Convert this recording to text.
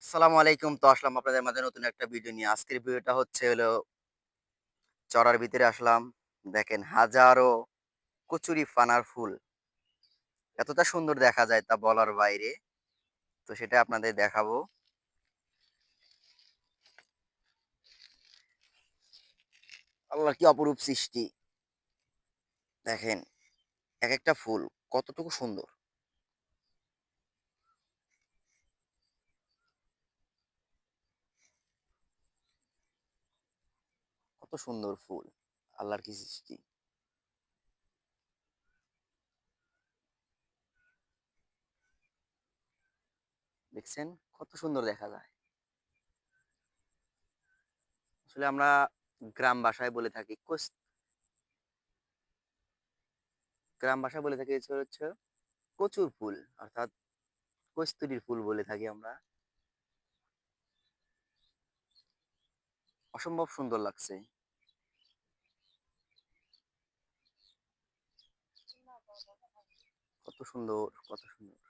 আসসালামু আলাইকুম। তো আসলাম আপনাদের মাঝে নতুন একটা ভিডিও নিয়ে। আজকের ভিডিওটা হচ্ছে হলো চড়ার ভিতরে আসলাম। দেখেন হাজারো কচুরি পানার ফুল। এতটা সুন্দর দেখা যায় তা বলার বাইরে। তো সেটা আপনাদের দেখাবো। আল্লাহর কি অপরূপ সৃষ্টি। দেখেন একেকটা ফুল কতটুকু সুন্দর। কত সুন্দর ফুল। আল্লাহর কি সৃষ্টি। দেখছেন কত সুন্দর দেখা যায়। আসলে আমরা গ্রাম ভাষায় বলে থাকি গ্রাম ভাষায় বলে থাকি হচ্ছে কচুর ফুল অর্থাৎ কস্তুরীর ফুল বলে থাকি আমরা। অসম্ভব সুন্দর লাগছে। কত সুন্দর, কত সুন্দর।